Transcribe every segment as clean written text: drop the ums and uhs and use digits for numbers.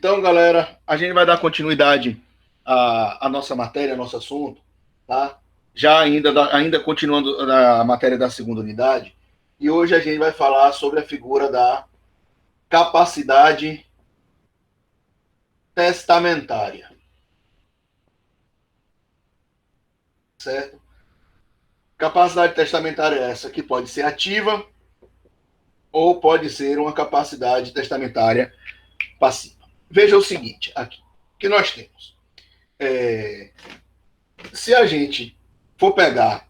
Então, galera, a gente vai dar continuidade à nossa matéria, ao nosso assunto, tá? Já ainda continuando na matéria da segunda unidade, e hoje a gente vai falar sobre a figura da capacidade testamentária, certo? Capacidade testamentária é essa que pode ser ativa ou pode ser uma capacidade testamentária passiva. Veja o seguinte, aqui, que nós temos. Se a gente for pegar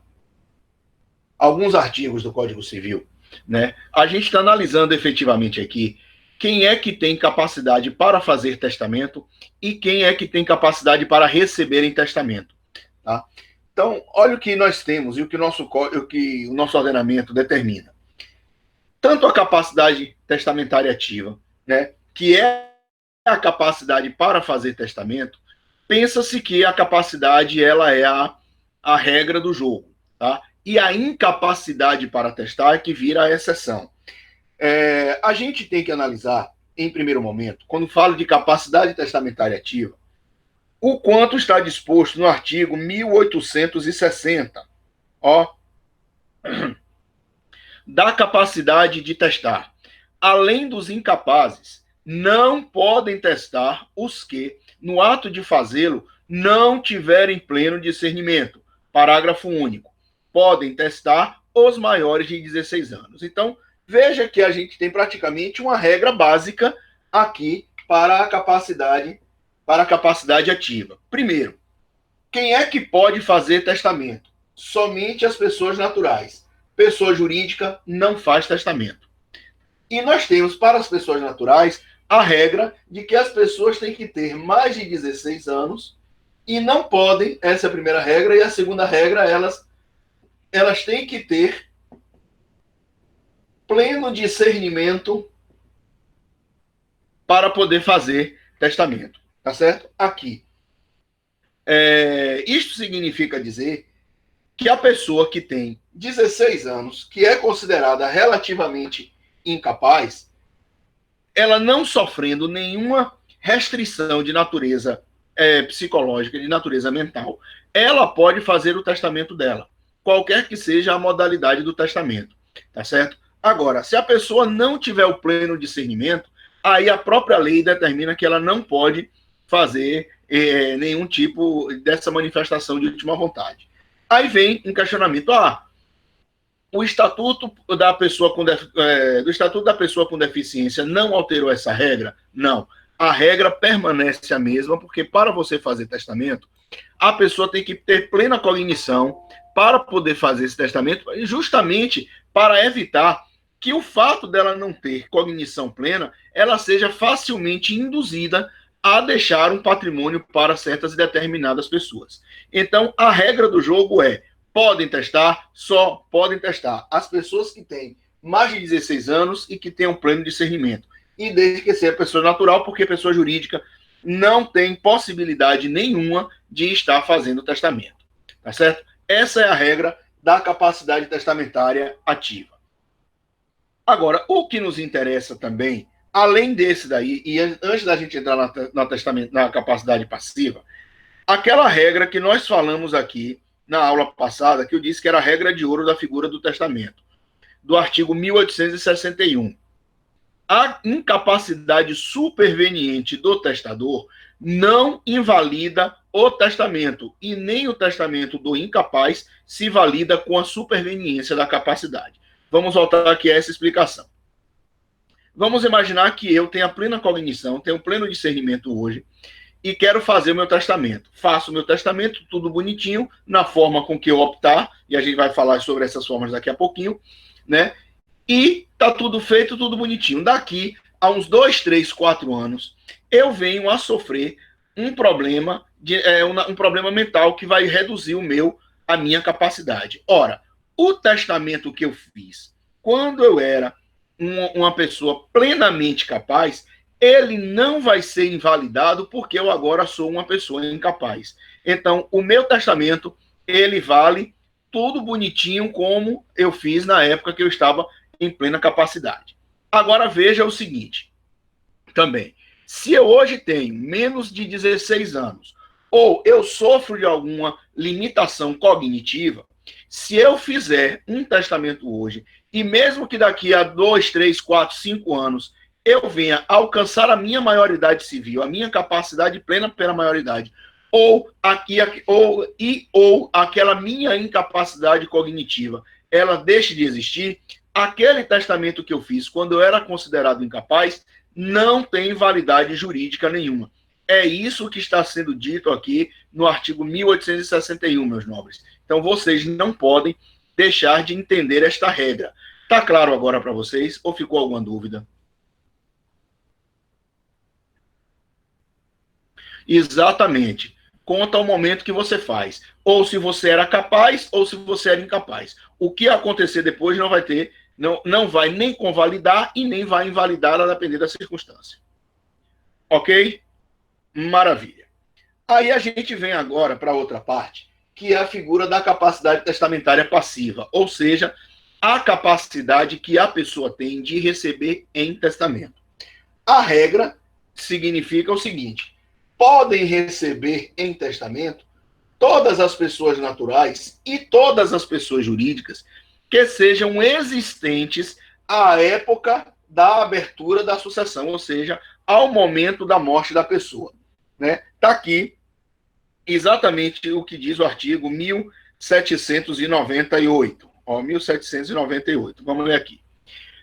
alguns artigos do Código Civil, né, a gente está analisando efetivamente aqui quem é que tem capacidade para fazer testamento e quem é que tem capacidade para receber em testamento. Tá? Então, olha o que nós temos e o que o nosso ordenamento determina. Tanto a capacidade testamentária ativa, né, que é a capacidade para fazer testamento, pensa-se que a capacidade ela é a regra do jogo, tá? E a incapacidade para testar é que vira a exceção. A gente tem que analisar, em primeiro momento, quando falo de capacidade testamentária ativa, o quanto está disposto no artigo 1860, ó, da capacidade de testar. Além dos incapazes, não podem testar os que, no ato de fazê-lo, não tiverem pleno discernimento. Parágrafo único. Podem testar os maiores de 16 anos. Então, veja que a gente tem praticamente uma regra básica aqui para a capacidade ativa. Primeiro, quem é que pode fazer testamento? Somente as pessoas naturais. Pessoa jurídica não faz testamento. E nós temos, para as pessoas naturais, a regra de que as pessoas têm que ter mais de 16 anos e não podem, essa é a primeira regra, e a segunda regra, elas têm que ter pleno discernimento para poder fazer testamento. Tá certo? Aqui. Isto significa dizer que a pessoa que tem 16 anos, que é considerada relativamente incapaz, ela não sofrendo nenhuma restrição de natureza psicológica, de natureza mental, ela pode fazer o testamento dela, qualquer que seja a modalidade do testamento, tá certo? Agora, se a pessoa não tiver o pleno discernimento, aí a própria lei determina que ela não pode fazer nenhum tipo dessa manifestação de última vontade. Aí vem um questionamento, o Estatuto da Pessoa do Estatuto da Pessoa com Deficiência não alterou essa regra? Não. A regra permanece a mesma, porque para você fazer testamento, a pessoa tem que ter plena cognição para poder fazer esse testamento, justamente para evitar que o fato dela não ter cognição plena, ela seja facilmente induzida a deixar um patrimônio para certas e determinadas pessoas. Então, a regra do jogo é: podem testar, só podem testar as pessoas que têm mais de 16 anos e que tenham pleno discernimento. E desde que seja pessoa natural, porque pessoa jurídica não tem possibilidade nenhuma de estar fazendo testamento. Tá certo? Essa é a regra da capacidade testamentária ativa. Agora, o que nos interessa também, além desse daí, e antes da gente entrar na capacidade passiva, aquela regra que nós falamos aqui na aula passada, que eu disse que era a regra de ouro da figura do testamento, do artigo 1861. A incapacidade superveniente do testador não invalida o testamento, e nem o testamento do incapaz se valida com a superveniência da capacidade. Vamos voltar aqui a essa explicação. Vamos imaginar que eu tenha plena cognição, tenho pleno discernimento hoje, e quero fazer o meu testamento. Faço o meu testamento, tudo bonitinho, na forma com que eu optar, e a gente vai falar sobre essas formas daqui a pouquinho, né? E tá tudo feito, tudo bonitinho. Daqui a uns 2, 3, 4 anos, eu venho a sofrer um problema, um problema mental que vai reduzir a minha capacidade. Ora, o testamento que eu fiz quando eu era uma pessoa plenamente capaz, ele não vai ser invalidado porque eu agora sou uma pessoa incapaz. Então, o meu testamento, ele vale tudo bonitinho como eu fiz na época que eu estava em plena capacidade. Agora veja o seguinte, também. Se eu hoje tenho menos de 16 anos, ou eu sofro de alguma limitação cognitiva, se eu fizer um testamento hoje, e mesmo que daqui a 2, 3, 4, 5 anos eu venha alcançar a minha maioridade civil, a minha capacidade plena pela maioridade, ou aquela minha incapacidade cognitiva, ela deixe de existir, aquele testamento que eu fiz quando eu era considerado incapaz não tem validade jurídica nenhuma. É isso que está sendo dito aqui no artigo 1861, meus nobres. Então, vocês não podem deixar de entender esta regra. Está claro agora para vocês ou ficou alguma dúvida? Exatamente. Conta o momento que você faz. Ou se você era capaz, ou se você era incapaz. O que acontecer depois não vai ter, não vai nem convalidar e nem vai invalidar a depender da circunstância. Ok? Maravilha. Aí a gente vem agora para outra parte, que é a figura da capacidade testamentária passiva, ou seja, a capacidade que a pessoa tem de receber em testamento. A regra significa o seguinte: podem receber em testamento todas as pessoas naturais e todas as pessoas jurídicas que sejam existentes à época da abertura da sucessão, ou seja, ao momento da morte da pessoa. Né? Está aqui exatamente o que diz o artigo 1798. 1798. Vamos ler aqui.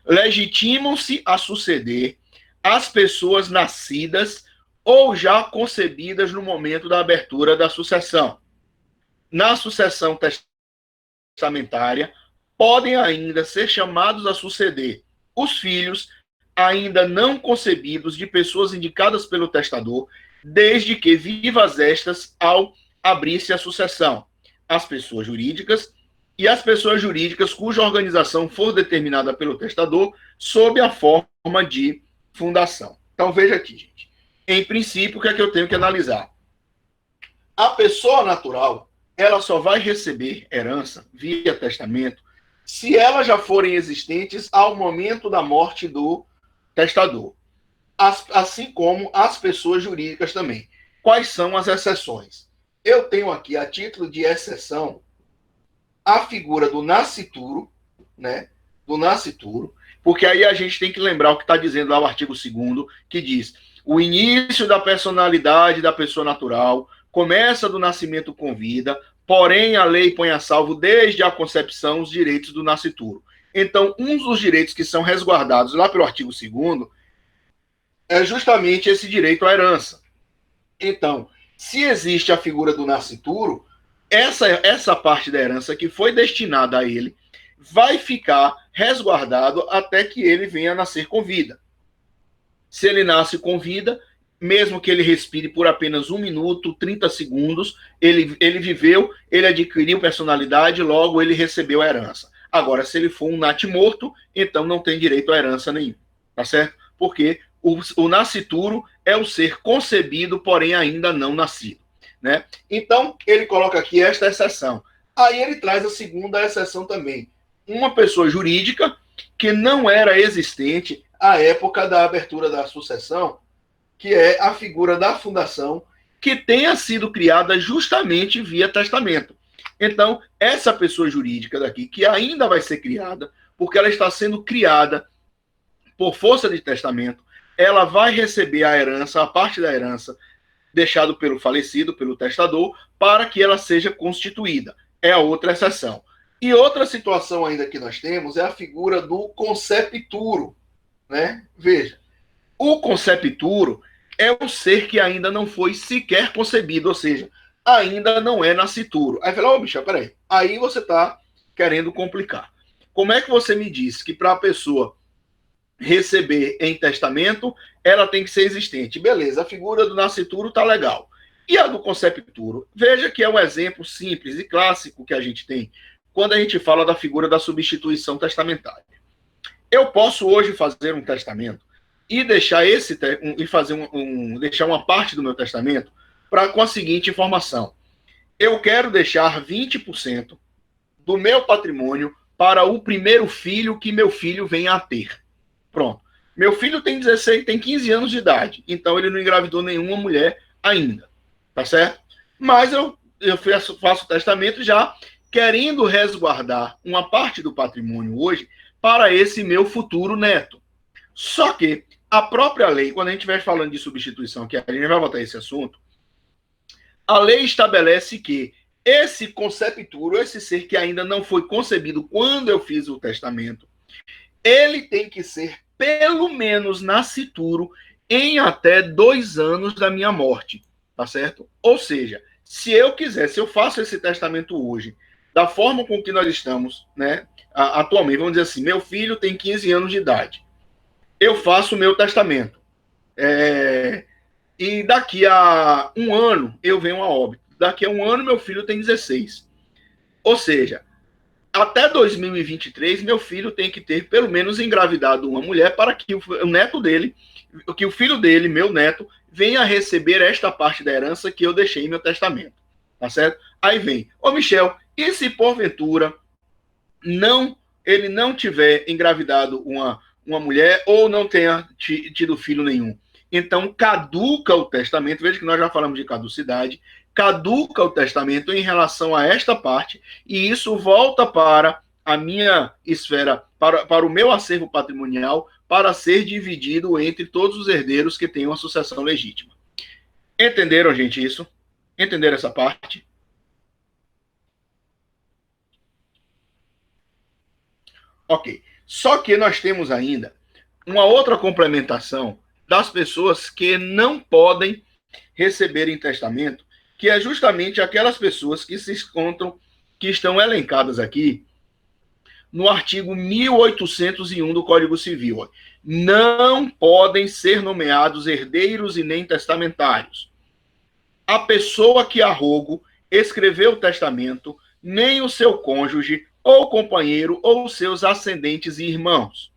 Legitimam-se a suceder as pessoas nascidas ou já concebidas no momento da abertura da sucessão. Na sucessão testamentária, podem ainda ser chamados a suceder os filhos ainda não concebidos de pessoas indicadas pelo testador, desde que vivas estas ao abrir-se a sucessão, as pessoas jurídicas e as pessoas jurídicas cuja organização for determinada pelo testador sob a forma de fundação. Então veja aqui, gente. Em princípio, o que é que eu tenho que analisar? A pessoa natural, ela só vai receber herança via testamento se elas já forem existentes ao momento da morte do testador, assim como as pessoas jurídicas também. Quais são as exceções? Eu tenho aqui, a título de exceção, a figura do nascituro, né? Do nascituro, porque aí a gente tem que lembrar o que está dizendo lá o artigo 2º, que diz: o início da personalidade da pessoa natural começa do nascimento com vida, porém a lei põe a salvo desde a concepção os direitos do nascituro. Então, um dos direitos que são resguardados lá pelo artigo 2º é justamente esse direito à herança. Então, se existe a figura do nascituro, essa parte da herança que foi destinada a ele vai ficar resguardado até que ele venha a nascer com vida. Se ele nasce com vida, mesmo que ele respire por apenas 1 minuto, 30 segundos, ele viveu, ele adquiriu personalidade, logo ele recebeu a herança. Agora, se ele for um natimorto, então não tem direito à herança nenhuma, tá certo? Porque o nascituro é o ser concebido, porém ainda não nascido, né? Então, ele coloca aqui esta exceção. Aí ele traz a segunda exceção também. Uma pessoa jurídica que não era existente à época da abertura da sucessão, que é a figura da fundação, que tenha sido criada justamente via testamento. Então, essa pessoa jurídica daqui, que ainda vai ser criada, porque ela está sendo criada por força de testamento, ela vai receber a herança, a parte da herança deixado pelo falecido, pelo testador, para que ela seja constituída. É a outra exceção. E outra situação ainda que nós temos é a figura do concepturo, né? Veja, o concepturo é um ser que ainda não foi sequer concebido, ou seja, ainda não é nascituro. Aí fala, bicho, peraí. Aí você está querendo complicar. Como é que você me diz que para a pessoa receber em testamento, ela tem que ser existente? Beleza, a figura do nascituro tá legal. E a do concepturo? Veja que é um exemplo simples e clássico que a gente tem quando a gente fala da figura da substituição testamentária. Eu posso hoje fazer um testamento e deixar deixar uma parte do meu testamento com a seguinte informação: eu quero deixar 20% do meu patrimônio para o primeiro filho que meu filho venha a ter. Pronto. Meu filho tem 16, tem 15 anos de idade, então ele não engravidou nenhuma mulher ainda, tá certo? Mas eu faço o testamento já querendo resguardar uma parte do patrimônio hoje para esse meu futuro neto. Só que a própria lei, quando a gente estiver falando de substituição, que a gente vai botar esse assunto, a lei estabelece que esse concepturo, esse ser que ainda não foi concebido quando eu fiz o testamento, ele tem que ser pelo menos nascituro em até 2 anos da minha morte, tá certo? Ou seja, se eu quiser, se eu faço esse testamento hoje, da forma com que nós estamos, né, atualmente, vamos dizer assim, meu filho tem 15 anos de idade, eu faço o meu testamento, e daqui a um ano eu venho a óbito, daqui a um ano meu filho tem 16, ou seja, até 2023, meu filho tem que ter pelo menos engravidado uma mulher para que o neto dele, que o filho dele, meu neto, venha receber esta parte da herança que eu deixei em meu testamento. Tá certo? Aí vem, ô Michel, e se porventura ele não tiver engravidado uma mulher ou não tenha tido filho nenhum? Então, caduca o testamento. Veja que nós já falamos de caducidade. Caduca o testamento em relação a esta parte, e isso volta para a minha esfera, para o meu acervo patrimonial, para ser dividido entre todos os herdeiros que tenham a sucessão legítima. Entenderam, gente, isso? Entenderam essa parte? Ok. Só que nós temos ainda uma outra complementação das pessoas que não podem receber em testamento, que é justamente aquelas pessoas que se encontram, que estão elencadas aqui no artigo 1801 do Código Civil. Não podem ser nomeados herdeiros e nem testamentários a pessoa que a rogo escreveu o testamento, nem o seu cônjuge ou companheiro ou seus ascendentes e irmãos,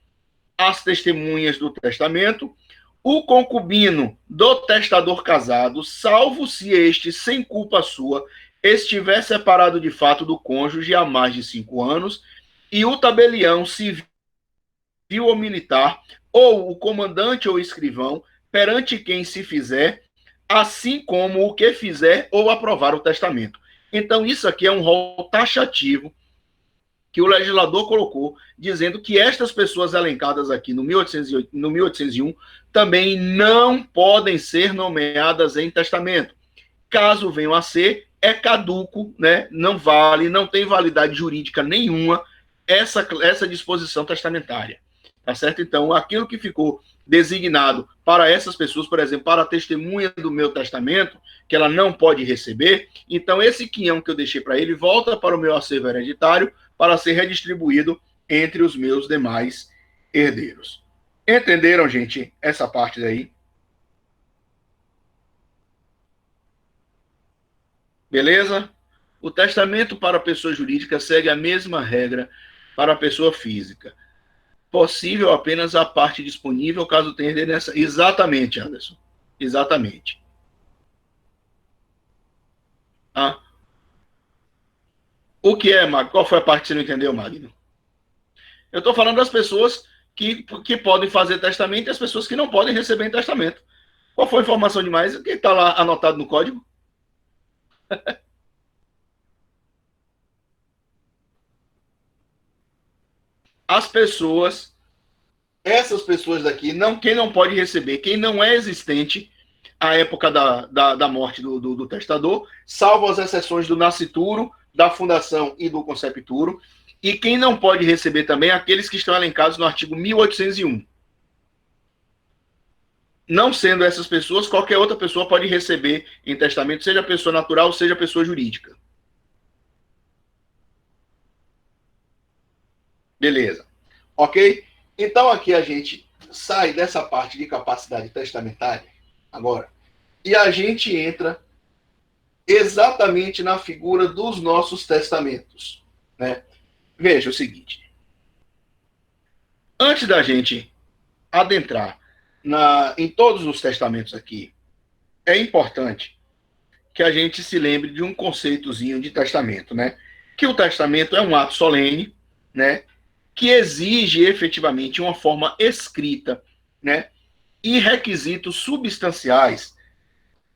as testemunhas do testamento, o concubino do testador casado, salvo se este, sem culpa sua, estiver separado de fato do cônjuge há mais de 5 anos, e o tabelião civil ou militar, ou o comandante ou escrivão, perante quem se fizer, assim como o que fizer ou aprovar o testamento. Então, isso aqui é um rol taxativo que o legislador colocou, dizendo que estas pessoas elencadas aqui no 1801 também não podem ser nomeadas em testamento. Caso venham a ser, é caduco, né? Não vale, não tem validade jurídica nenhuma essa disposição testamentária. Tá certo? Então, aquilo que ficou designado para essas pessoas, por exemplo, para a testemunha do meu testamento, que ela não pode receber, então esse quinhão que eu deixei para ele volta para o meu acervo hereditário para ser redistribuído entre os meus demais herdeiros. Entenderam, gente, essa parte daí? Beleza? O testamento para a pessoa jurídica segue a mesma regra para a pessoa física. Possível apenas a parte disponível, caso tenha herdeiro nessa. Exatamente, Anderson. Exatamente. Ah. O que é, Magno? Qual foi a parte que você não entendeu, Magno? Eu estou falando das pessoas que podem fazer testamento e as pessoas que não podem receber em testamento. Qual foi a informação demais? O que está lá anotado no código? As pessoas, essas pessoas daqui, quem não pode receber, quem não é existente à época da morte do testador, salvo as exceções do nascituro, da fundação e do concepturo, e quem não pode receber também aqueles que estão elencados no artigo 1801. Não sendo essas pessoas, qualquer outra pessoa pode receber em testamento, seja pessoa natural, seja pessoa jurídica. Beleza. Ok? Então aqui a gente sai dessa parte de capacidade testamentária agora e a gente entra exatamente na figura dos nossos testamentos, né? Veja o seguinte. Antes da gente adentrar em todos os testamentos aqui, é importante que a gente se lembre de um conceitozinho de testamento, né? Que o testamento é um ato solene, né? Que exige efetivamente uma forma escrita né, e requisitos substanciais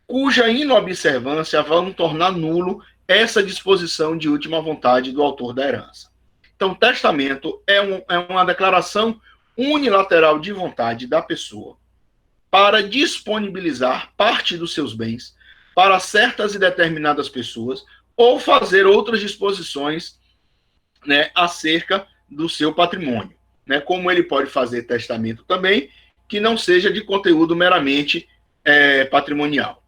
cuja inobservância vão tornar nulo essa disposição de última vontade do autor da herança. Então, testamento é uma declaração unilateral de vontade da pessoa para disponibilizar parte dos seus bens para certas e determinadas pessoas ou fazer outras disposições, né, acerca do seu patrimônio, né, como ele pode fazer testamento também, que não seja de conteúdo meramente patrimonial.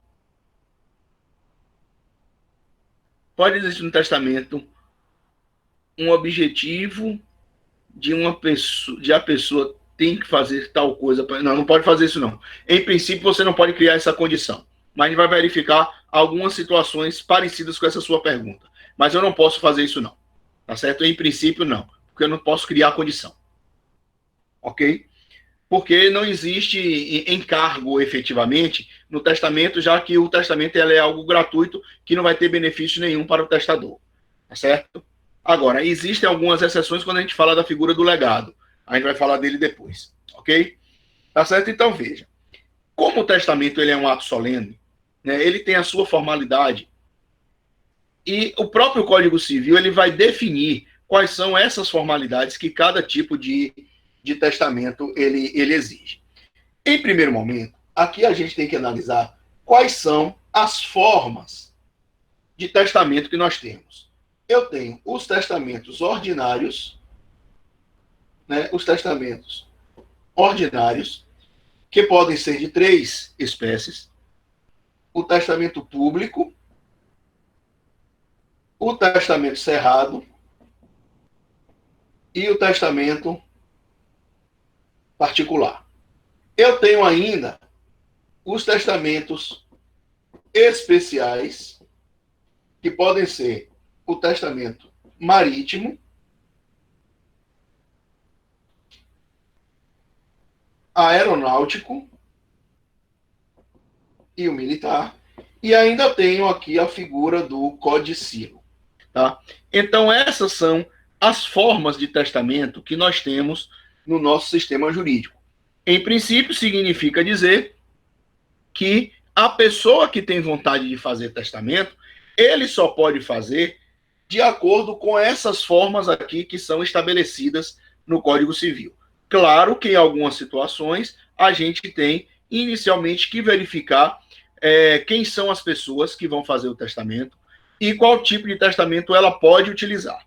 Pode existir no testamento um objetivo de a pessoa tem que fazer tal coisa. Não pode fazer isso não. Em princípio, você não pode criar essa condição. Mas a gente vai verificar algumas situações parecidas com essa sua pergunta. Mas eu não posso fazer isso não. Tá certo? Em princípio, não. Porque eu não posso criar a condição. Ok? Porque não existe encargo efetivamente no testamento, já que o testamento é algo gratuito que não vai ter benefício nenhum para o testador. Tá certo? Agora, existem algumas exceções quando a gente fala da figura do legado. A gente vai falar dele depois. Ok? Tá certo? Então, veja. Como o testamento ele é um ato solene, né, ele tem a sua formalidade e o próprio Código Civil ele vai definir quais são essas formalidades que cada tipo de testamento ele exige. Em primeiro momento, aqui a gente tem que analisar quais são as formas de testamento que nós temos. Eu tenho os testamentos ordinários, né, os testamentos ordinários, que podem ser de 3 espécies: o testamento público, o testamento cerrado e o testamento particular. Eu tenho ainda os testamentos especiais, que podem ser o testamento marítimo, aeronáutico e o militar, e ainda tenho aqui a figura do codicilo. Tá? Então, essas são as formas de testamento que nós temos no nosso sistema jurídico. Em princípio, significa dizer que a pessoa que tem vontade de fazer testamento, ele só pode fazer de acordo com essas formas aqui que são estabelecidas no Código Civil. Claro que em algumas situações a gente tem inicialmente que verificar quem são as pessoas que vão fazer o testamento e qual tipo de testamento ela pode utilizar.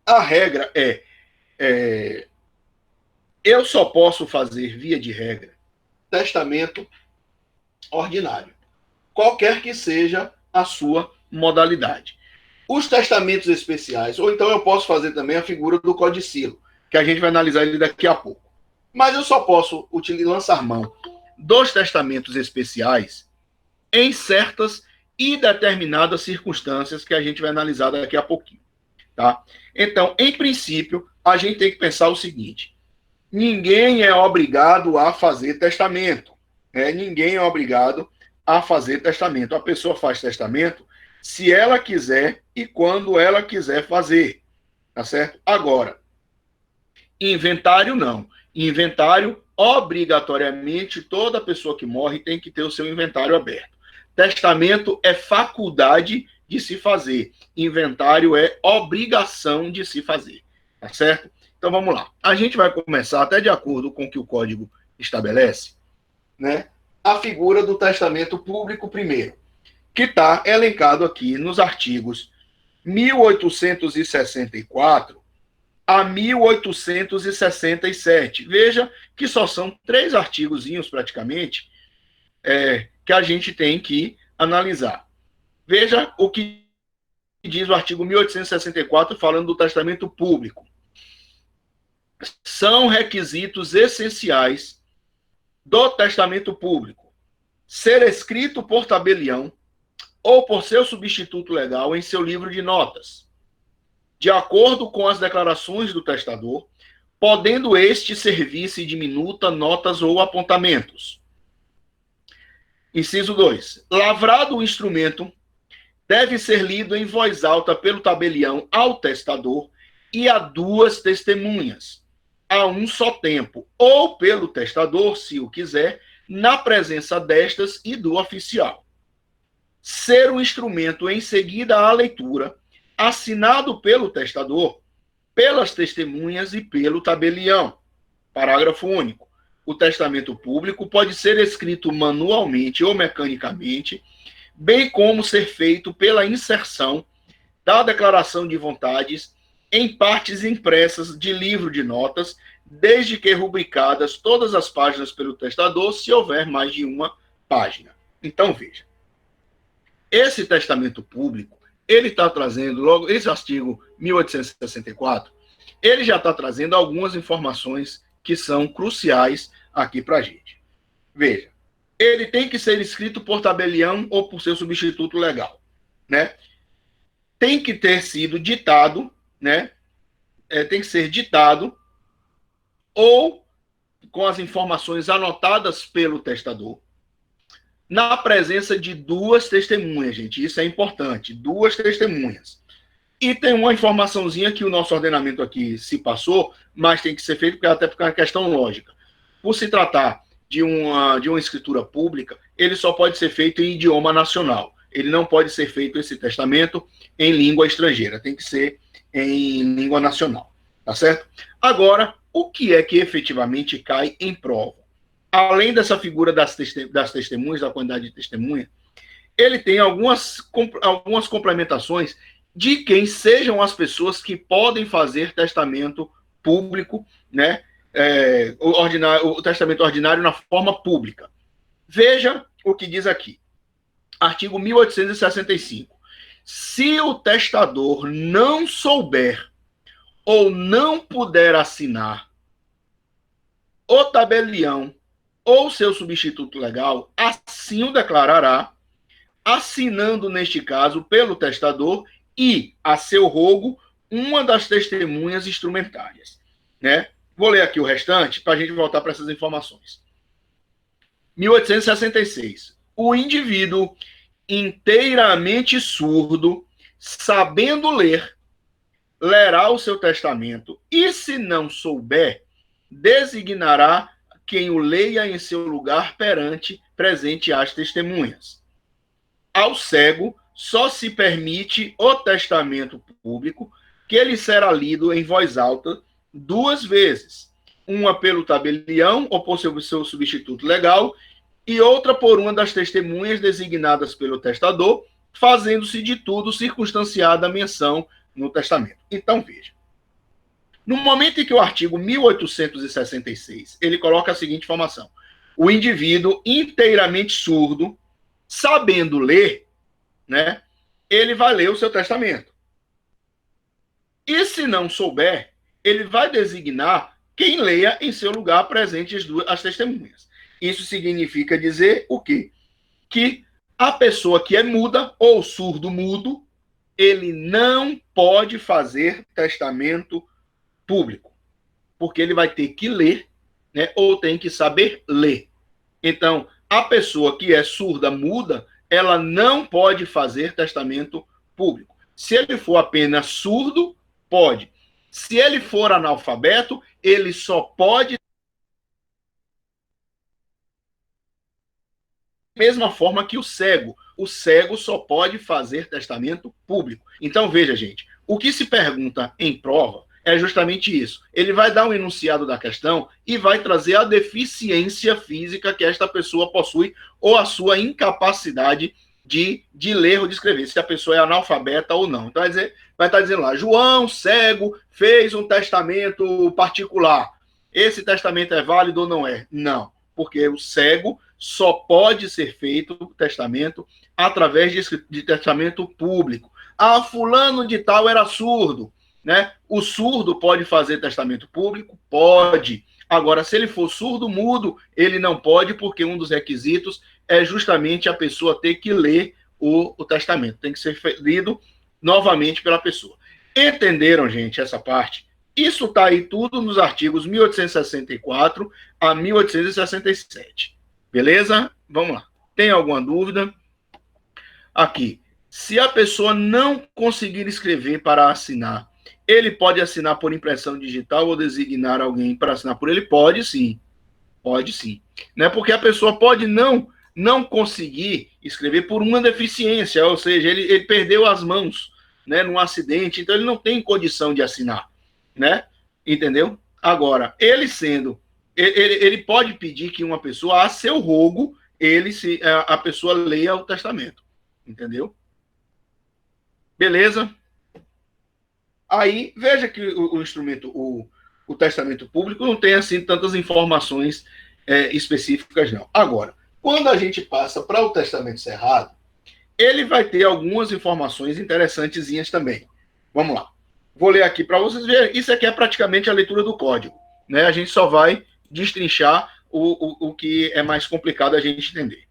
A regra eu só posso fazer, via de regra, testamento ordinário, qualquer que seja a sua modalidade. Os testamentos especiais, ou então eu posso fazer também a figura do codicilo, que a gente vai analisar ele daqui a pouco. Mas eu só posso lançar mão dos testamentos especiais em certas e determinadas circunstâncias que a gente vai analisar daqui a pouquinho. Tá? Então, em princípio, a gente tem que pensar o seguinte: ninguém é obrigado a fazer testamento. Ninguém é obrigado a fazer testamento. A pessoa faz testamento se ela quiser e quando ela quiser fazer. Tá certo? Agora, inventário não. Inventário, obrigatoriamente, toda pessoa que morre tem que ter o seu inventário aberto. Testamento é faculdade de se fazer. Inventário é obrigação de se fazer. Tá certo? Então vamos lá. A gente vai começar, até de acordo com o que o Código estabelece, né, a figura do testamento público primeiro, que está elencado aqui nos artigos 1864 a 1867. Veja que só são 3 artigozinhos praticamente que a gente tem que analisar. Veja o que diz o artigo 1864 falando do testamento público. São requisitos essenciais do testamento público ser escrito por tabelião ou por seu substituto legal em seu livro de notas, de acordo com as declarações do testador, podendo este servir-se de minuta, notas ou apontamentos. Inciso 2. Lavrado o instrumento, deve ser lido em voz alta pelo tabelião ao testador e a 2 testemunhas, a um só tempo, ou pelo testador, se o quiser, na presença destas e do oficial. Ser um instrumento em seguida à leitura, assinado pelo testador, pelas testemunhas e pelo tabelião. Parágrafo único. O testamento público pode ser escrito manualmente ou mecanicamente, bem como ser feito pela inserção da declaração de vontades em partes impressas de livro de notas, desde que rubricadas todas as páginas pelo testador, se houver mais de uma página. Então, veja. Esse testamento público, ele está trazendo, logo, esse artigo 1864, ele já está trazendo algumas informações que são cruciais aqui para a gente. Veja, ele tem que ser escrito por tabelião ou por seu substituto legal, né? Tem que ter sido ditado, né? Tem que ser ditado ou com as informações anotadas pelo testador, na presença de duas testemunhas, gente. Isso é importante, duas testemunhas. E tem uma informaçãozinha que o nosso ordenamento aqui se passou, mas tem que ser feito até porque é uma questão lógica. Por se tratar de uma escritura pública, ele só pode ser feito em idioma nacional. Ele não pode ser feito, esse testamento, em língua estrangeira. Tem que ser em língua nacional. Tá certo? Agora, o que é que efetivamente cai em prova? Além dessa figura das testemunhas, da quantidade de testemunha, ele tem algumas complementações de quem sejam as pessoas que podem fazer testamento público, né? O testamento ordinário na forma pública. Veja o que diz aqui. Artigo 1865. Se o testador não souber ou não puder assinar, o tabelião ou seu substituto legal assim o declarará, assinando, neste caso, pelo testador e, a seu rogo, uma das testemunhas instrumentárias. Né? Vou ler aqui o restante para a gente voltar para essas informações. 1866. O indivíduo inteiramente surdo, sabendo ler, lerá o seu testamento e, se não souber, designará quem o leia em seu lugar presente às testemunhas. Ao cego, só se permite o testamento público, que ele será lido em voz alta 2 vezes, uma pelo tabelião ou por seu substituto legal, e outra por uma das testemunhas designadas pelo testador, fazendo-se de tudo circunstanciada a menção no testamento. Então, veja. No momento em que o artigo 1866, ele coloca a seguinte informação: o indivíduo inteiramente surdo, sabendo ler, né, ele vai ler o seu testamento. E se não souber, ele vai designar quem leia em seu lugar presente as testemunhas. Isso significa dizer o quê? Que a pessoa que é muda ou surdo-mudo, ele não pode fazer testamento público, porque ele vai ter que ler, né, ou tem que saber ler. Então, a pessoa que é surda-muda, ela não pode fazer testamento público. Se ele for apenas surdo, pode. Se ele for analfabeto, ele só pode da mesma forma que o cego. O cego só pode fazer testamento público. Então, veja, gente, o que se pergunta em prova é justamente isso. Ele vai dar um enunciado da questão e vai trazer a deficiência física que esta pessoa possui ou a sua incapacidade de ler ou de escrever, se a pessoa é analfabeta ou não. Então, vai estar dizendo lá, João, cego, fez um testamento particular. Esse testamento é válido ou não é? Não, porque o cego só pode ser feito o testamento através de testamento público. Ah, fulano de tal era surdo, né? O surdo pode fazer testamento público? Pode. Agora, se ele for surdo-mudo, ele não pode, porque um dos requisitos é justamente a pessoa ter que ler o testamento. Tem que ser lido novamente pela pessoa. Entenderam, gente, essa parte? Isso está aí tudo nos artigos 1864 a 1867. Beleza? Vamos lá. Tem alguma dúvida? Aqui. Se a pessoa não conseguir escrever para assinar Ele pode assinar por impressão digital ou designar alguém para assinar por ele? Pode sim. Pode sim. Né? Porque a pessoa pode não conseguir escrever por uma deficiência, ou seja, ele perdeu as mãos, né, num acidente, então ele não tem condição de assinar, né? Entendeu? Agora, ele pode pedir que uma pessoa, a seu rogo, a pessoa leia o testamento, entendeu? Beleza? Aí, veja que o instrumento, o testamento público não tem assim tantas informações específicas, não. Agora, quando a gente passa para o testamento cerrado, ele vai ter algumas informações interessantezinhas também. Vamos lá. Vou ler aqui para vocês verem. Isso aqui é praticamente a leitura do código, né? A gente só vai destrinchar o que é mais complicado a gente entender.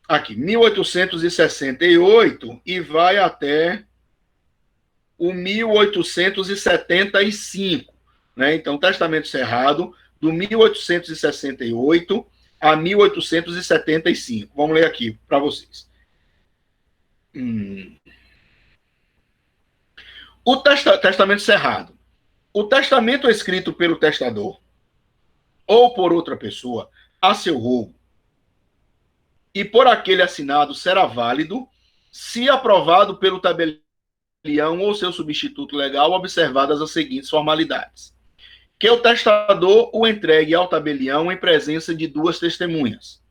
Aqui, 1868 e vai até o 1875, né? Então, testamento cerrado do 1868 a 1875. Vamos ler aqui para vocês. O testamento cerrado. O testamento escrito pelo testador ou por outra pessoa a seu rogo e por aquele assinado será válido se aprovado pelo tabelião ou seu substituto legal, observadas as seguintes formalidades: que o testador o entregue ao tabelião em presença de duas testemunhas,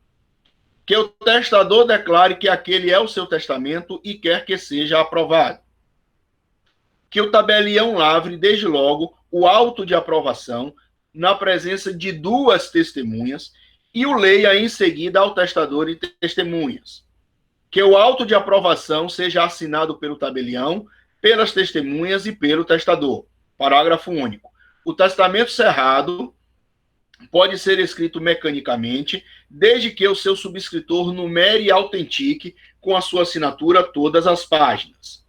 que o testador declare que aquele é o seu testamento e quer que seja aprovado, que o tabelião lavre, desde logo, o auto de aprovação na presença de duas testemunhas e o leia em seguida ao testador e testemunhas, que o auto de aprovação seja assinado pelo tabelião, pelas testemunhas e pelo testador. Parágrafo único. O testamento cerrado pode ser escrito mecanicamente, desde que o seu subscritor numere e autentique com a sua assinatura todas as páginas.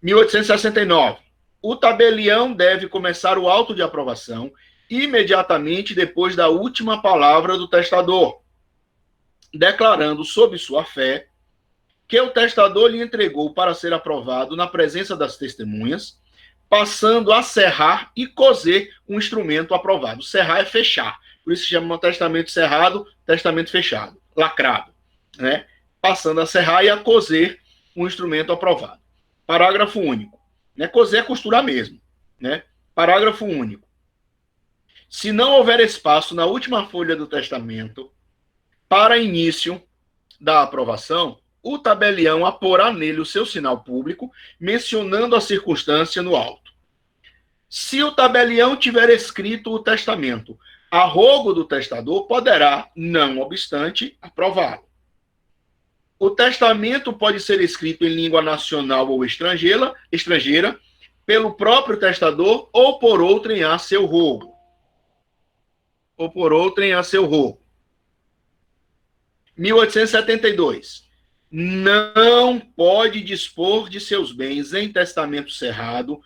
1869. O tabelião deve começar o auto de aprovação imediatamente depois da última palavra do testador, declarando sob sua fé que o testador lhe entregou para ser aprovado na presença das testemunhas, passando a serrar e coser um instrumento aprovado. Serrar é fechar, por isso se chama testamento cerrado, testamento fechado, lacrado, né? Passando a serrar e a coser um instrumento aprovado. Parágrafo único, né? Coser é costurar mesmo, né? Parágrafo único. Se não houver espaço na última folha do testamento para início da aprovação, o tabelião aporá nele o seu sinal público, mencionando a circunstância no auto. Se o tabelião tiver escrito o testamento a rogo do testador, poderá, não obstante, aprová-lo. O testamento pode ser escrito em língua nacional ou estrangeira, pelo próprio testador ou por outrem a seu rogo. 1872. Não pode dispor de seus bens em testamento cerrado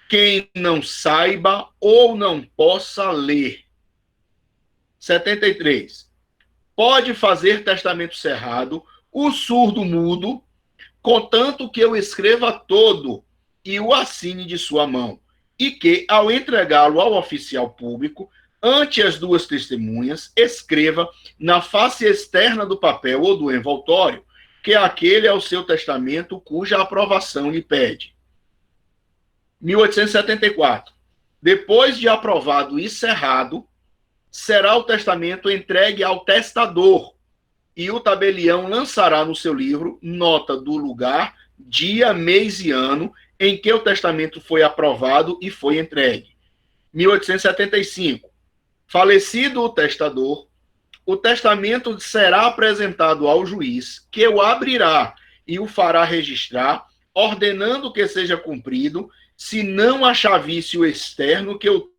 quem não saiba ou não possa ler. 73. Pode fazer testamento cerrado o surdo-mudo, contanto que eu escreva todo e o assine de sua mão, e que, ao entregá-lo ao oficial público, ante as duas testemunhas, escreva na face externa do papel ou do envoltório que aquele é o seu testamento cuja aprovação lhe pede. 1874. Depois de aprovado e cerrado, será o testamento entregue ao testador e o tabelião lançará no seu livro nota do lugar, dia, mês e ano em que o testamento foi aprovado e foi entregue. 1875. Falecido o testador, o testamento será apresentado ao juiz, que o abrirá e o fará registrar, ordenando que seja cumprido, se não achar vício externo que o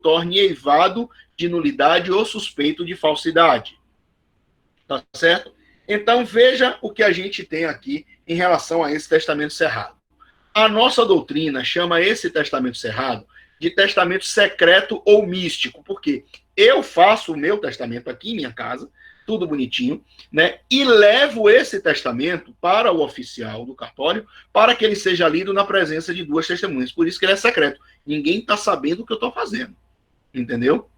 torne eivado de nulidade ou suspeito de falsidade. Tá certo? Então, veja o que a gente tem aqui em relação a esse testamento cerrado. A nossa doutrina chama esse testamento cerrado de testamento secreto ou místico, porque eu faço o meu testamento aqui em minha casa, tudo bonitinho, né? E levo esse testamento para o oficial do cartório para que ele seja lido na presença de duas testemunhas. Por isso que ele é secreto. Ninguém está sabendo o que eu estou fazendo. Entendeu?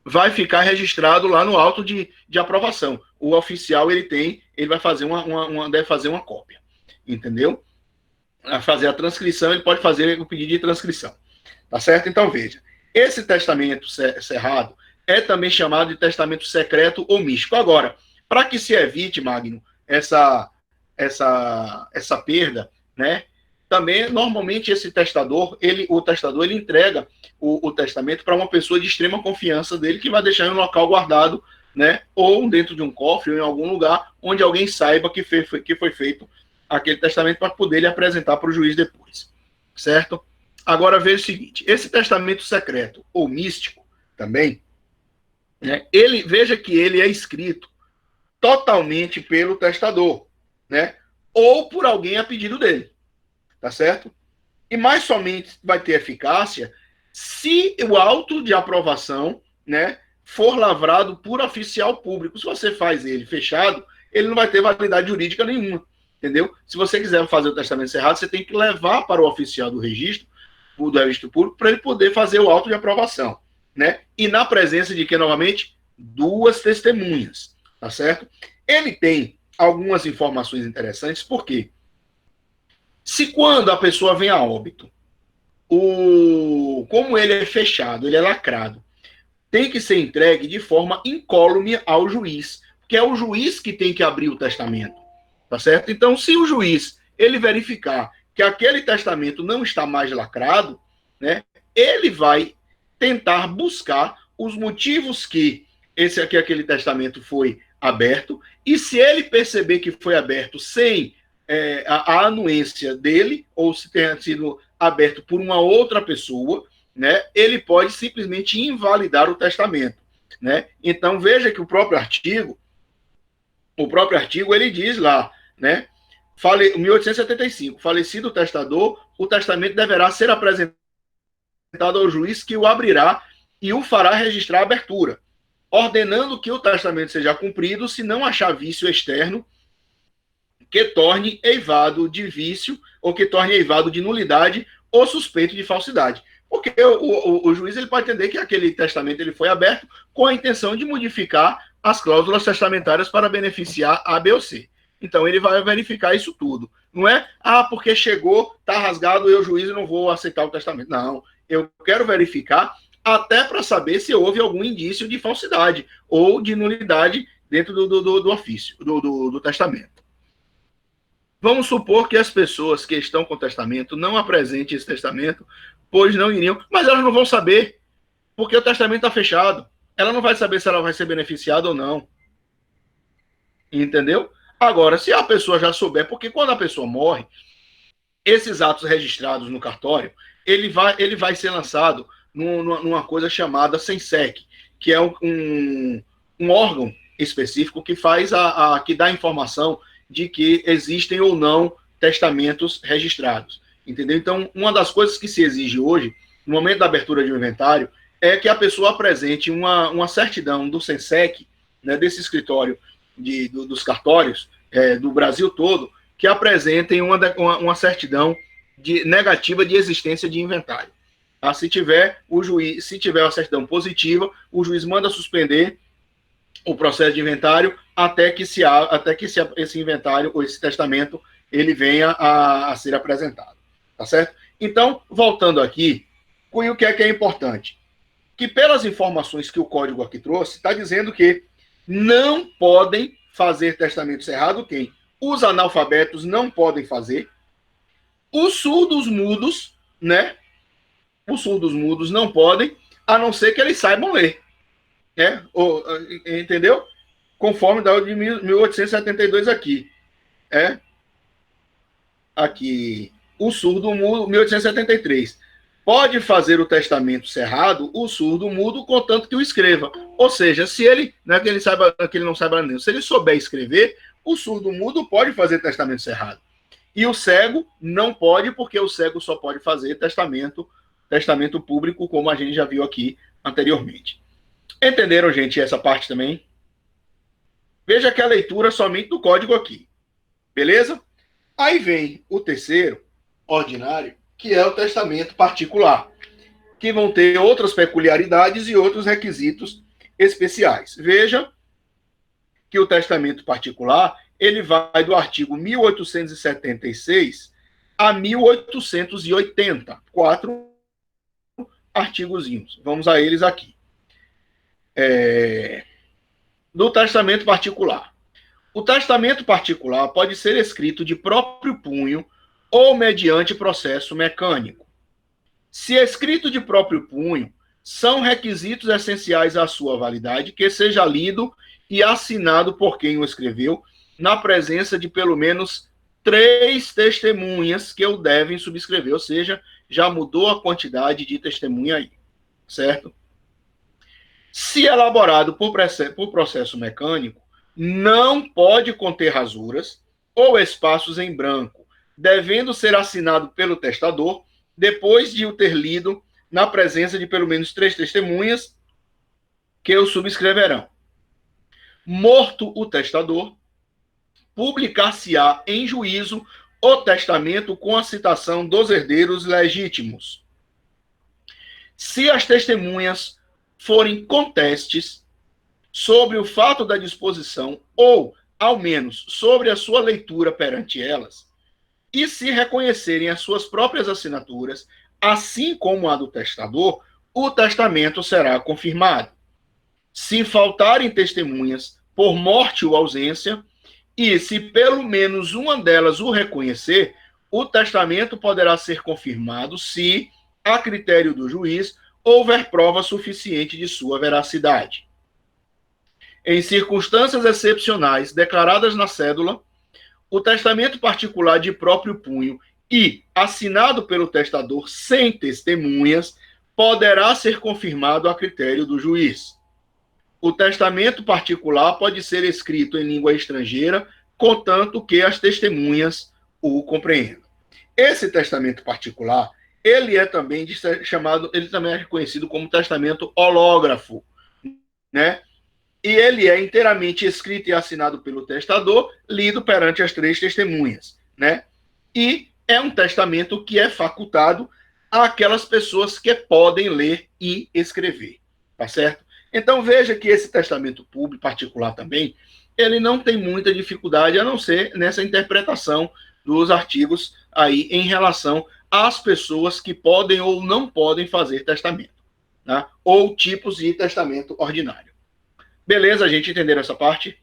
Vai ficar registrado lá no auto de aprovação. O oficial ele vai fazer deve fazer uma cópia. Entendeu? A fazer a transcrição, ele pode fazer o pedido de transcrição. Tá certo? Então, veja. Esse testamento cerrado é também chamado de testamento secreto ou místico. Agora, para que se evite, Magno, essa perda, né? Também, normalmente, esse testador, o testador, ele entrega o testamento para uma pessoa de extrema confiança dele, que vai deixar em um local guardado, né? Ou dentro de um cofre, ou em algum lugar onde alguém saiba que foi feito aquele testamento para poder ele apresentar para o juiz depois. Certo? Agora, veja o seguinte, esse testamento secreto ou místico também, né, veja que ele é escrito totalmente pelo testador, né, ou por alguém a pedido dele, tá certo? E mais somente vai ter eficácia se o auto de aprovação, né, for lavrado por oficial público. Se você faz ele fechado, ele não vai ter validade jurídica nenhuma, entendeu? Se você quiser fazer o testamento cerrado, você tem que levar para o oficial do registro público para ele poder fazer o auto de aprovação, né? E na presença de que, novamente, duas testemunhas, tá certo? Ele tem algumas informações interessantes, porque se quando a pessoa vem a óbito, como ele é fechado, ele é lacrado, tem que ser entregue de forma incólume ao juiz, porque é o juiz que tem que abrir o testamento, tá certo? Então, se o juiz ele verificar que aquele testamento não está mais lacrado, né, ele vai tentar buscar os motivos que aquele testamento foi aberto, e se ele perceber que foi aberto sem a anuência dele, ou se tenha sido aberto por uma outra pessoa, né, ele pode simplesmente invalidar o testamento, né? Então, veja que o próprio artigo ele diz lá, né, 1875, falecido o testador, o testamento deverá ser apresentado ao juiz que o abrirá e o fará registrar a abertura, ordenando que o testamento seja cumprido se não achar vício externo que torne eivado de vício ou que torne eivado de nulidade ou suspeito de falsidade. Porque o juiz ele pode entender que aquele testamento ele foi aberto com a intenção de modificar as cláusulas testamentárias para beneficiar A, B ou C. Então, ele vai verificar isso tudo. Não é, porque chegou, está rasgado, eu, juiz, não vou aceitar o testamento. Não, eu quero verificar até para saber se houve algum indício de falsidade ou de nulidade dentro do ofício, do testamento. Vamos supor que as pessoas que estão com o testamento não apresentem esse testamento, pois não iriam, mas elas não vão saber, porque o testamento está fechado. Ela não vai saber se ela vai ser beneficiada ou não. Entendeu? Agora, se a pessoa já souber, porque quando a pessoa morre, esses atos registrados no cartório, ele vai ser lançado numa coisa chamada SENSEC, que é um órgão específico que faz que dá informação de que existem ou não testamentos registrados. Entendeu? Então, uma das coisas que se exige hoje, no momento da abertura de um inventário, é que a pessoa apresente uma certidão do SENSEC, né, desse escritório dos cartórios do Brasil todo, que apresentem uma certidão negativa de existência de inventário. Tá? Se tiver uma certidão positiva, o juiz manda suspender o processo de inventário até que esse inventário ou esse testamento ele venha a ser apresentado. Tá certo? Então, voltando aqui, o que é importante? Que pelas informações que o código aqui trouxe, está dizendo que não podem fazer testamento cerrado quem? Os analfabetos não podem fazer. Os surdos-mudos, né? Os surdos-mudos não podem, a não ser que eles saibam ler. Né? Entendeu? Conforme da de 1872 aqui. Aqui. O surdo-mudo, 1873. Pode fazer o testamento cerrado o surdo-mudo, contanto que o escreva. Ou seja, se ele, não é que ele não saiba nem, se ele souber escrever, o surdo-mudo pode fazer testamento cerrado. E o cego não pode, porque o cego só pode fazer testamento público, como a gente já viu aqui anteriormente. Entenderam, gente, essa parte também? Veja que a leitura somente do código aqui. Beleza? Aí vem o terceiro, ordinário, que é o testamento particular, que vão ter outras peculiaridades e outros requisitos especiais. Veja que o testamento particular, ele vai do artigo 1876 a 1880, 4 artigozinhos. Vamos a eles aqui. Do testamento particular. O testamento particular pode ser escrito de próprio punho ou mediante processo mecânico. Se escrito de próprio punho, são requisitos essenciais à sua validade que seja lido e assinado por quem o escreveu, na presença de pelo menos 3 testemunhas que o devem subscrever, ou seja, já mudou a quantidade de testemunha aí, certo? Se elaborado por processo mecânico, não pode conter rasuras ou espaços em branco, devendo ser assinado pelo testador depois de o ter lido na presença de pelo menos 3 testemunhas que o subscreverão. Morto o testador, publicar-se-á em juízo o testamento com a citação dos herdeiros legítimos. Se as testemunhas forem contestes sobre o fato da disposição ou, ao menos, sobre a sua leitura perante elas, e se reconhecerem as suas próprias assinaturas, assim como a do testador, o testamento será confirmado. Se faltarem testemunhas por morte ou ausência, e se pelo menos uma delas o reconhecer, o testamento poderá ser confirmado se, a critério do juiz, houver prova suficiente de sua veracidade. Em circunstâncias excepcionais declaradas na cédula, o testamento particular de próprio punho e assinado pelo testador sem testemunhas poderá ser confirmado a critério do juiz. O testamento particular pode ser escrito em língua estrangeira, contanto que as testemunhas o compreendam. Esse testamento particular, ele é também reconhecido como testamento hológrafo, né? E ele é inteiramente escrito e assinado pelo testador, lido perante as 3 testemunhas, né? E é um testamento que é facultado àquelas pessoas que podem ler e escrever, tá certo? Então veja que esse testamento público particular também, ele não tem muita dificuldade a não ser nessa interpretação dos artigos aí em relação às pessoas que podem ou não podem fazer testamento, tá? Ou tipos de testamento ordinário. Beleza, a gente entender essa parte?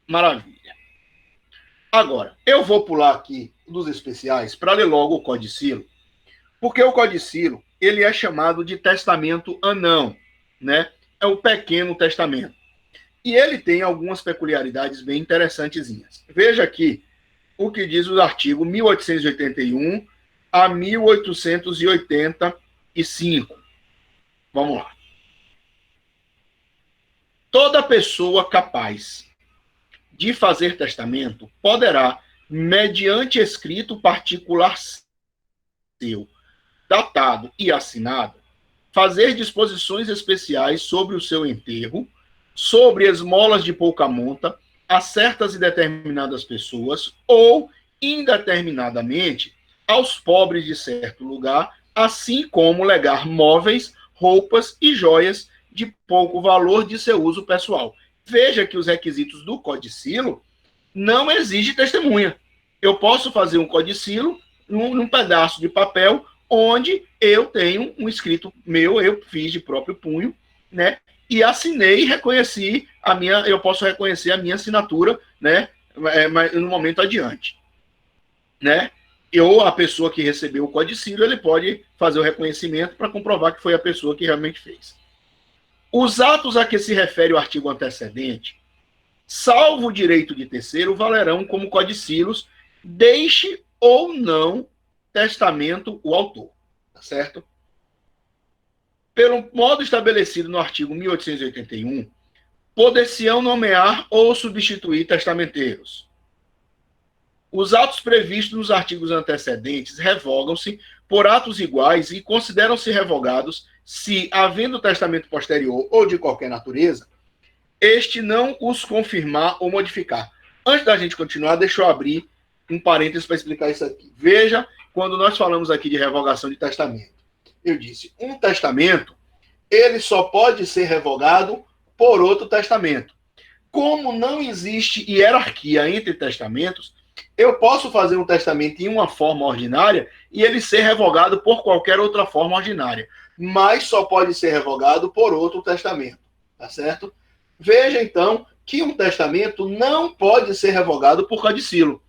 Maravilha. Agora, eu vou pular aqui dos especiais para ler logo o codicilo, porque o codicilo, ele é chamado de testamento anão, né? É o pequeno testamento. E ele tem algumas peculiaridades bem interessantezinhas. Veja aqui o que diz o artigo 1881 a 1885. Vamos lá. Toda pessoa capaz de fazer testamento poderá, mediante escrito particular seu, datado e assinado, fazer disposições especiais sobre o seu enterro, sobre esmolas de pouca monta a certas e determinadas pessoas ou, indeterminadamente, aos pobres de certo lugar, assim como legar móveis, roupas e joias de pouco valor de seu uso pessoal. Veja que os requisitos do codicilo não exigem testemunha. Eu posso fazer um codicilo num pedaço de papel onde eu tenho um escrito meu, eu fiz de próprio punho, né? E assinei e reconheci eu posso reconhecer a minha assinatura, né? No momento adiante, né? Ou a pessoa que recebeu o codicilo, ele pode fazer o reconhecimento para comprovar que foi a pessoa que realmente fez. Os atos a que se refere o artigo antecedente, salvo o direito de terceiro, valerão como codicilos, deixe ou não testamento o autor, tá certo? Pelo modo estabelecido no artigo 1881, poder-se-ão nomear ou substituir testamenteiros. Os atos previstos nos artigos antecedentes revogam-se por atos iguais e consideram-se revogados se, havendo testamento posterior ou de qualquer natureza, este não os confirmar ou modificar. Antes da gente continuar, deixa eu abrir um parênteses para explicar isso aqui. Veja, quando nós falamos aqui de revogação de testamento, eu disse, um testamento, ele só pode ser revogado por outro testamento. Como não existe hierarquia entre testamentos, eu posso fazer um testamento em uma forma ordinária e ele ser revogado por qualquer outra forma ordinária, mas só pode ser revogado por outro testamento, tá certo? Veja, então, que um testamento não pode ser revogado por codicilo.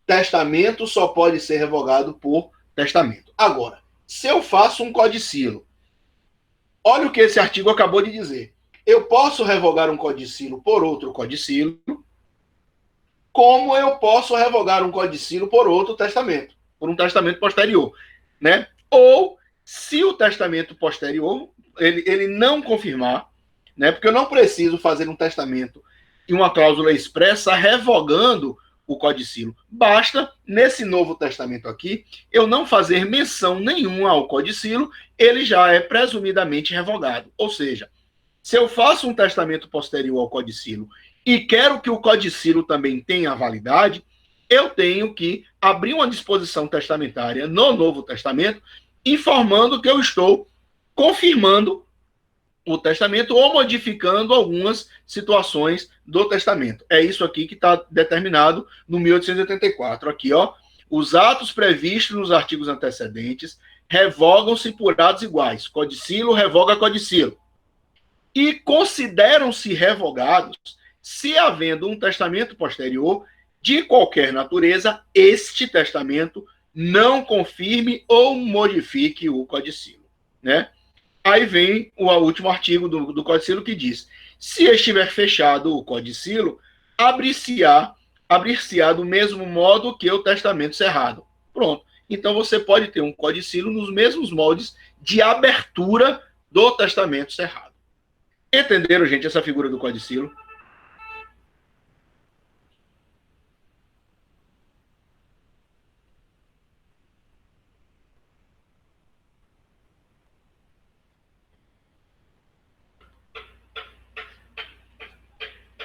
Testamento só pode ser revogado por testamento. Agora, se eu faço um codicilo, olha o que esse artigo acabou de dizer. Eu posso revogar um codicilo por outro codicilo, como eu posso revogar um codicilo por outro testamento, por um testamento posterior, né? Ou, se o testamento posterior, ele não confirmar, né? Porque eu não preciso fazer um testamento e uma cláusula expressa revogando o codicilo. Basta, nesse Novo Testamento aqui, eu não fazer menção nenhuma ao codicilo, ele já é presumidamente revogado. Ou seja, se eu faço um testamento posterior ao codicilo e quero que o codicilo também tenha validade, eu tenho que abrir uma disposição testamentária no Novo Testamento, informando que eu estou confirmando o testamento ou modificando algumas situações do testamento. É isso aqui que está determinado no 1884. Aqui, ó, os atos previstos nos artigos antecedentes revogam-se por atos iguais. Codicilo revoga codicilo. E consideram-se revogados se, havendo um testamento posterior de qualquer natureza, este testamento não confirme ou modifique o codicilo, né? Aí vem o último artigo do codicilo que diz: se estiver fechado o codicilo, abrir-se-á do mesmo modo que o testamento cerrado. Pronto. Então você pode ter um codicilo nos mesmos moldes de abertura do testamento cerrado. Entenderam, gente, essa figura do codicilo?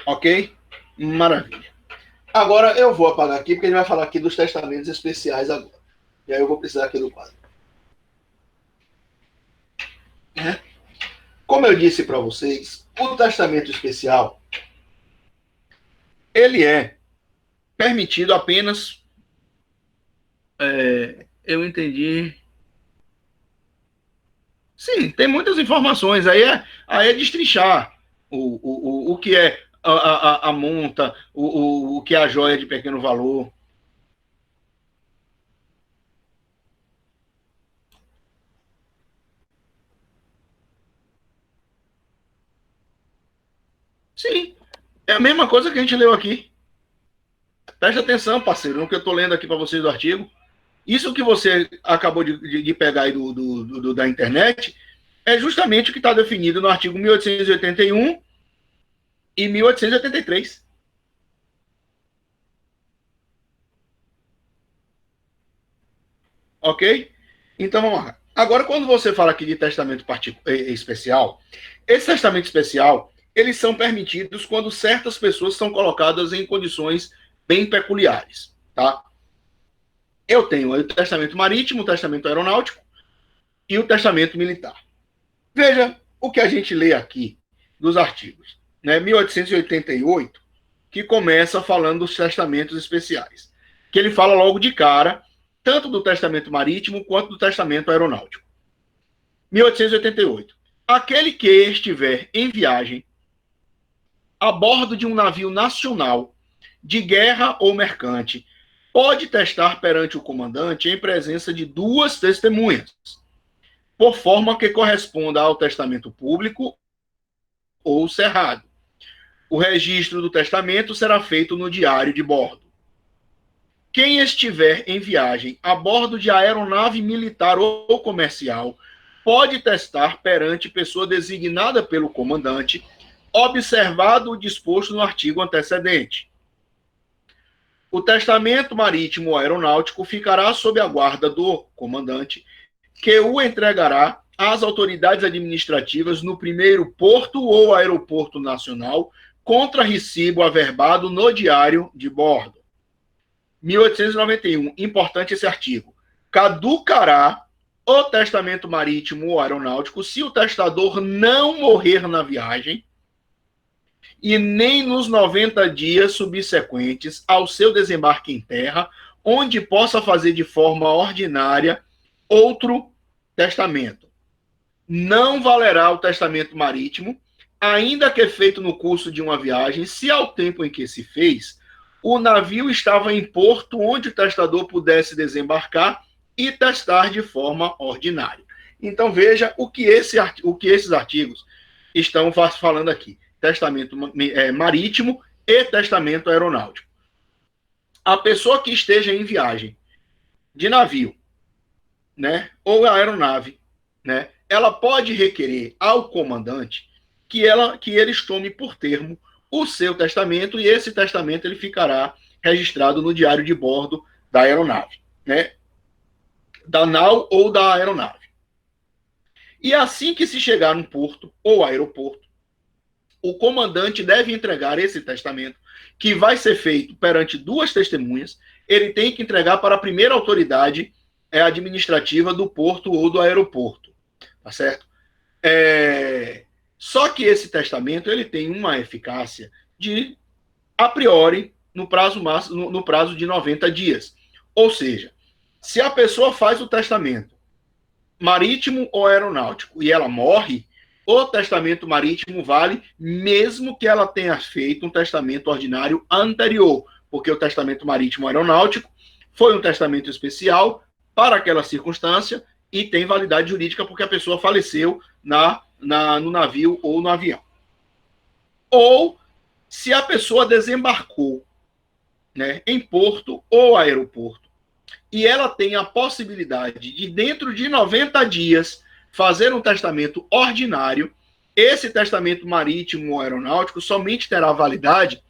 Ok? Maravilha. Agora eu vou apagar aqui, porque ele vai falar aqui dos testamentos especiais agora. E aí eu vou precisar aqui do quadro. Como eu disse para vocês, o testamento especial, ele é permitido apenas... eu entendi. Sim, tem muitas informações. Aí é destrinchar o que é a monta, o que é a joia de pequeno valor. Sim, é a mesma coisa que a gente leu aqui. Preste atenção, parceiro, no que eu estou lendo aqui para vocês do artigo. Isso que você acabou de pegar aí da internet é justamente o que está definido no artigo 1881 e 1883. Ok? Então vamos lá. Agora, quando você fala aqui de testamento especial, esse testamento especial, eles são permitidos quando certas pessoas são colocadas em condições bem peculiares, tá? Eu tenho o testamento marítimo, o testamento aeronáutico e o testamento militar. Veja o que a gente lê aqui dos artigos, né? 1888, que começa falando dos testamentos especiais, que ele fala logo de cara, tanto do testamento marítimo quanto do testamento aeronáutico. 1888. Aquele que estiver em viagem a bordo de um navio nacional, de guerra ou mercante, pode testar perante o comandante em presença de duas testemunhas, por forma que corresponda ao testamento público ou cerrado. O registro do testamento será feito no diário de bordo. Quem estiver em viagem a bordo de aeronave militar ou comercial pode testar perante pessoa designada pelo comandante, observado o disposto no artigo antecedente. O testamento marítimo ou aeronáutico ficará sob a guarda do comandante, que o entregará às autoridades administrativas no primeiro porto ou aeroporto nacional contra recibo averbado no diário de bordo. 1891, importante esse artigo. Caducará o testamento marítimo ou aeronáutico se o testador não morrer na viagem e nem nos 90 dias subsequentes ao seu desembarque em terra, onde possa fazer de forma ordinária outro testamento. Não valerá o testamento marítimo, ainda que feito no curso de uma viagem, se ao tempo em que se fez, o navio estava em porto onde o testador pudesse desembarcar e testar de forma ordinária. Então veja o que esses artigos estão falando aqui. Testamento marítimo e testamento aeronáutico. A pessoa que esteja em viagem de navio, né, ou aeronave, né, ela pode requerer ao comandante que eles tomem por termo o seu testamento, e esse testamento ele ficará registrado no diário de bordo da aeronave, né, da nau ou da aeronave. E assim que se chegar no porto ou aeroporto, o comandante deve entregar esse testamento, que vai ser feito perante duas testemunhas. Ele tem que entregar para a primeira autoridade administrativa do porto ou do aeroporto, tá certo? Só que esse testamento ele tem uma eficácia de, a priori, no prazo de 90 dias. Ou seja, se a pessoa faz o testamento marítimo ou aeronáutico e ela morre, o testamento marítimo vale mesmo que ela tenha feito um testamento ordinário anterior, porque o testamento marítimo aeronáutico foi um testamento especial para aquela circunstância e tem validade jurídica porque a pessoa faleceu no navio ou no avião. Ou se a pessoa desembarcou, né, em porto ou aeroporto e ela tem a possibilidade de, dentro de 90 dias, fazer um testamento ordinário, esse testamento marítimo ou aeronáutico somente terá validade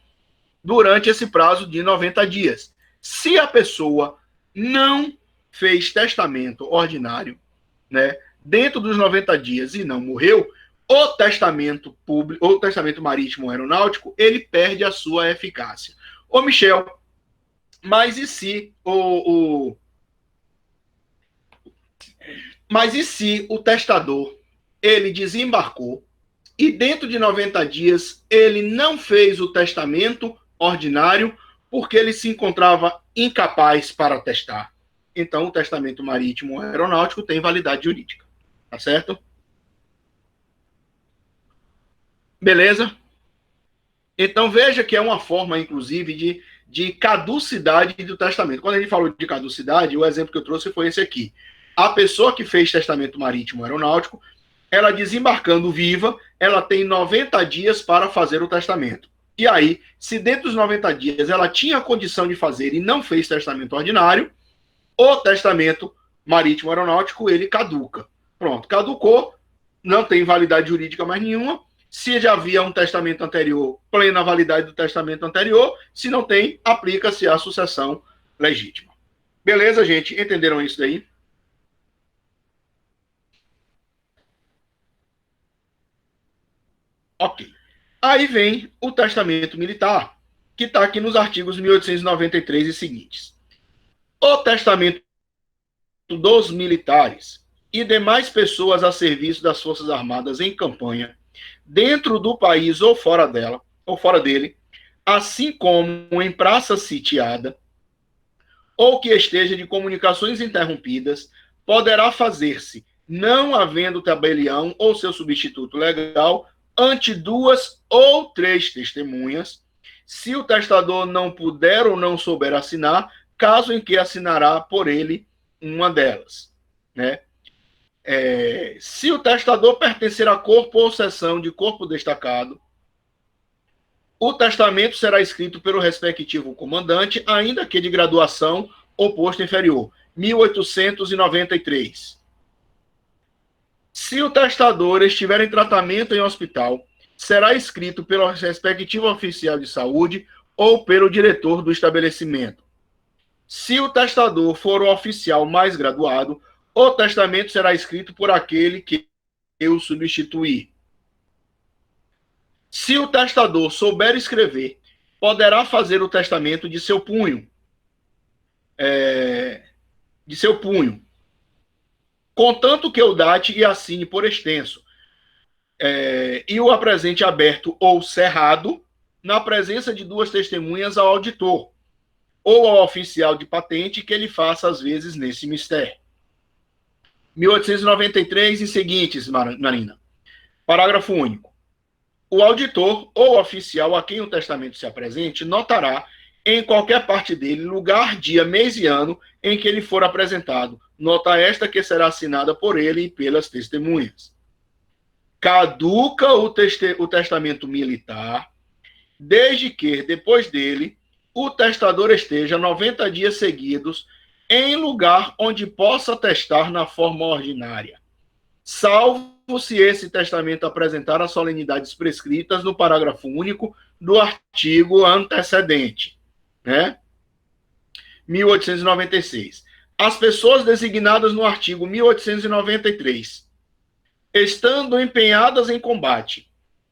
durante esse prazo de 90 dias. Se a pessoa não fez testamento ordinário, né, dentro dos 90 dias e não morreu, o testamento público, ou testamento marítimo ou aeronáutico, ele perde a sua eficácia. Ô, Michel, mas e se o testador ele desembarcou e dentro de 90 dias ele não fez o testamento ordinário porque ele se encontrava incapaz para testar? Então, o testamento marítimo ou aeronáutico tem validade jurídica. Tá certo? Beleza? Então, veja que é uma forma, inclusive, de caducidade do testamento. Quando a gente falou de caducidade, o exemplo que eu trouxe foi esse aqui. A pessoa que fez testamento marítimo ou aeronáutico, ela desembarcando viva, ela tem 90 dias para fazer o testamento. E aí, se dentro dos 90 dias ela tinha a condição de fazer e não fez testamento ordinário, o testamento marítimo ou aeronáutico, ele caduca. Pronto, caducou, não tem validade jurídica mais nenhuma. Se já havia um testamento anterior, plena validade do testamento anterior. Se não tem, aplica-se a sucessão legítima. Beleza, gente? Entenderam isso daí? Ok. Aí vem o testamento militar, que está aqui nos artigos 1893 e seguintes. O testamento dos militares e demais pessoas a serviço das Forças Armadas em campanha, dentro do país ou fora dela, ou fora dele, assim como em praça sitiada, ou que esteja de comunicações interrompidas, poderá fazer-se, não havendo tabelião ou seu substituto legal, ante 2 ou 3 testemunhas, se o testador não puder ou não souber assinar, caso em que assinará por ele uma delas, né? Se o testador pertencer a corpo ou seção de corpo destacado, o testamento será escrito pelo respectivo comandante, ainda que de graduação ou posto inferior. 1893. Se o testador estiver em tratamento em hospital, será escrito pelo respectivo oficial de saúde ou pelo diretor do estabelecimento. Se o testador for o oficial mais graduado, o testamento será escrito por aquele que o substituir. Se o testador souber escrever, poderá fazer o testamento de seu punho. Contanto que o date e assine por extenso, e o apresente aberto ou cerrado, na presença de duas testemunhas ao auditor, ou ao oficial de patente que ele faça às vezes nesse mistério. 1893 e seguintes, Marina. Parágrafo único. O auditor ou oficial a quem o testamento se apresente notará em qualquer parte dele lugar, dia, mês e ano em que ele for apresentado. Nota esta que será assinada por ele e pelas testemunhas. Caduca o testamento militar, desde que, depois dele, o testador esteja 90 dias seguidos em lugar onde possa testar na forma ordinária, salvo se esse testamento apresentar as solenidades prescritas no parágrafo único do artigo antecedente, né? 1896. As pessoas designadas no artigo 1893, estando empenhadas em combate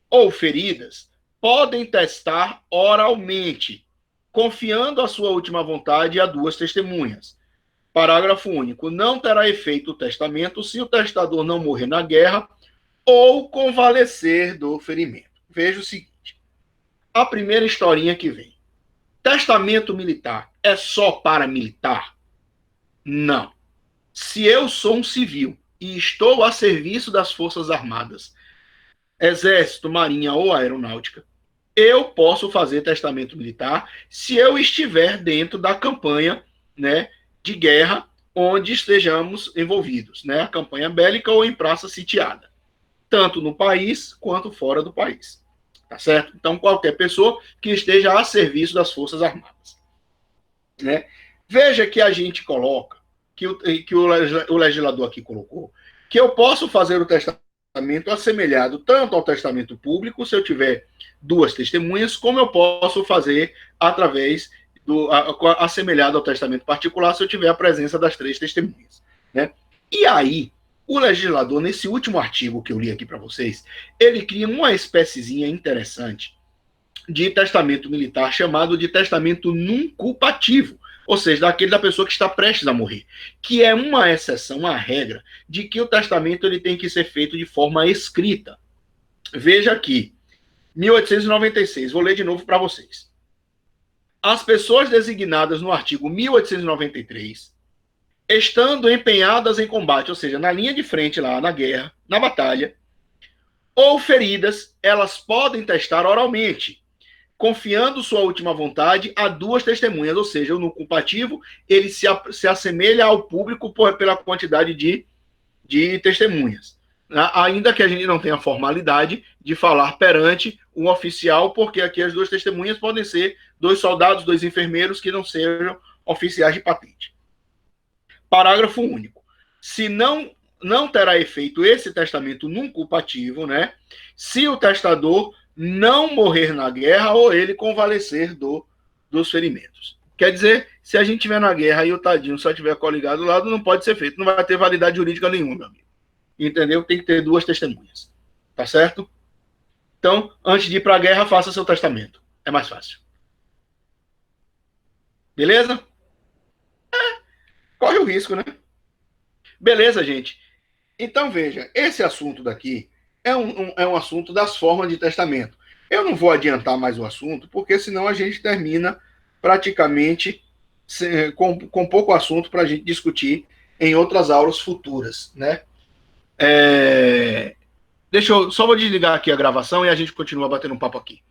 ou feridas, podem testar oralmente, confiando a sua última vontade a duas testemunhas. Parágrafo único. Não terá efeito o testamento se o testador não morrer na guerra ou convalescer do ferimento. Veja o seguinte. A primeira historinha que vem. Testamento militar é só para militar? Não. Se eu sou um civil e estou a serviço das Forças Armadas, Exército, Marinha ou Aeronáutica, eu posso fazer testamento militar se eu estiver dentro da campanha, né, de guerra onde estejamos envolvidos, né, a campanha bélica ou em praça sitiada, tanto no país quanto fora do país, tá certo? Então, qualquer pessoa que esteja a serviço das Forças Armadas, né? Veja que a gente coloca, que o legislador aqui colocou, que eu posso fazer o testamento assemelhado tanto ao testamento público, se eu tiver duas testemunhas, como eu posso fazer através assemelhado ao testamento particular, se eu tiver a presença das três testemunhas, né? E aí, o legislador, nesse último artigo que eu li aqui para vocês, ele cria uma espéciezinha interessante de testamento militar chamado de testamento nunculpativo, ou seja, daquele da pessoa que está prestes a morrer, que é uma exceção, uma regra, de que o testamento ele tem que ser feito de forma escrita. Veja aqui, 1896, vou ler de novo para vocês. As pessoas designadas no artigo 1893, estando empenhadas em combate, ou seja, na linha de frente lá, na guerra, na batalha, ou feridas, elas podem testar oralmente, confiando sua última vontade a duas testemunhas, ou seja, o nunculpativo, ele se assemelha ao público pela quantidade de testemunhas. Ainda que a gente não tenha a formalidade de falar perante um oficial, porque aqui as duas testemunhas podem ser dois soldados, dois enfermeiros que não sejam oficiais de patente. Parágrafo único. Se não terá efeito esse testamento nunculpativo, né, se o testador não morrer na guerra ou ele convalescer dos ferimentos. Quer dizer, se a gente estiver na guerra e o tadinho só estiver coligado do lado, não pode ser feito, não vai ter validade jurídica nenhuma, meu amigo. Entendeu? Tem que ter duas testemunhas. Tá certo? Então, antes de ir para a guerra, faça seu testamento. É mais fácil. Beleza? Corre o risco, né? Beleza, gente. Então, veja, esse assunto daqui é um assunto das formas de testamento. Eu não vou adiantar mais o assunto, porque senão a gente termina praticamente com pouco assunto para a gente discutir em outras aulas futuras, né? Só vou desligar aqui a gravação e a gente continua batendo um papo aqui.